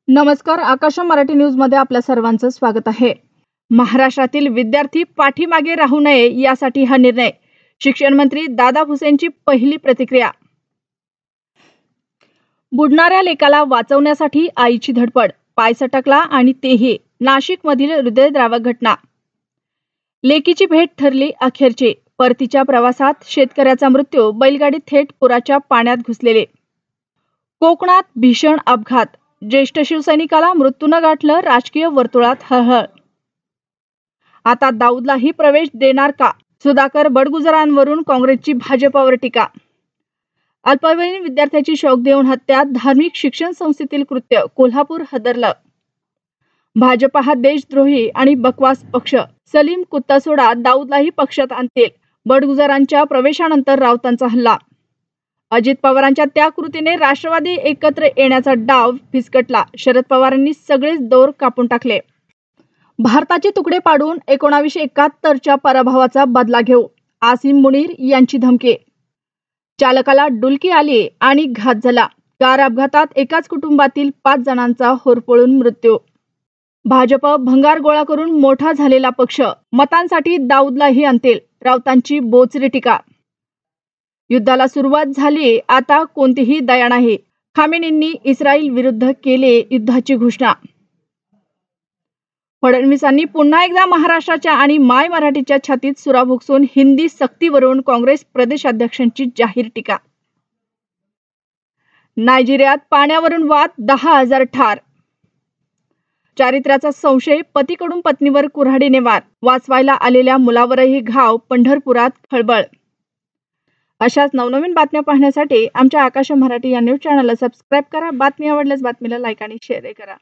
नमस्कार, आकाश मराठी न्यूज मध्ये आपल्या सर्वांचं स्वागत आहे। महाराष्ट्रातील विद्यार्थी पाठीमागे राहू नये यासाठी हा निर्णय। शिक्षण मंत्री दादा भुसेंची पहिली प्रतिक्रिया। बुडणाऱ्या लेकाला वाचवण्यासाठी आईची धडपड, पाय सटकला आणि तेही नाशिक मधील हृदयद्रावक घटना। लेकीची भेट ठरली अखेरची, परतीच्या प्रवासात शेतकऱ्याचा मृत्यू, बैलगाडी थेट पुराच्या पाण्यात घुसलेले। कोकणात भीषण अपघात, ज्येष्ठ शिवसैनिकाला मृत्यूनं गाठलं, राजकीय वर्तुळात हळहळ। आता दाऊदलाही प्रवेश देणार का? सुधाकर बडगुजरांवरून काँग्रेसची भाजपावर टीका। अल्पवयीन विद्यार्थ्याची शौक देऊन हत्या, धार्मिक शिक्षण संस्थेतील कृत्य, कोल्हापूर हादरलं। भाजपा हा देशद्रोही आणि बकवास पक्ष, सलीम कुत्तासोडा दाऊदलाही पक्षात आणतील, बडगुजरांच्या प्रवेशानंतर राऊतांचा हल्ला। अजित पवारांच्या त्या कृतीने राष्ट्रवादी एकत्र येण्याचा डाव फिसकटला, शरद पवारांनी सगळेच दोर कापून टाकले। भारताचे तुकडे पाडून 1971च्या पराभवाचा बदला घेऊ, आसिम मुनीर यांची धमकी। चालकाला डुलकी आली आणि घात झाला, कार अपघातात एकाच कुटुंबातील 5 जणांचा होरपळून मृत्यू। भाजप भंगार गोळा करून मोठा झालेला पक्ष, मतांसाठी दाऊदलाही आणतील, राऊतांची बोचरी टीका। युद्धाला सुरुवात झाली, आता कोणतीही दया नाही, खामेनींनी इस्रायल विरुद्ध केले युद्धाची घोषणा। फडणवीसांनी पुन्हा एकदा महाराष्ट्राच्या आणि माय मराठीच्या छातीत सुरा भुगसून हिंदी सक्तीवरून काँग्रेस प्रदेशाध्यक्षांची जाहीर टीका। नायजेरियात पाण्यावरून वाद, 10,000 ठार। चारित्र्याचा संशय, पतीकडून पत्नीवर कुऱ्हाडीने वार, वाचवायला आलेल्या मुलावरही घाव, पंढरपुरात खळबळ। अशाच नवनवीन बातम्या पाहण्यासाठी आमच्या आकाश मराठी या न्यूज चॅनलला सबस्क्राईब करा। बातमी आवडल्यास बातमीला लाईक आणि शेअर करा।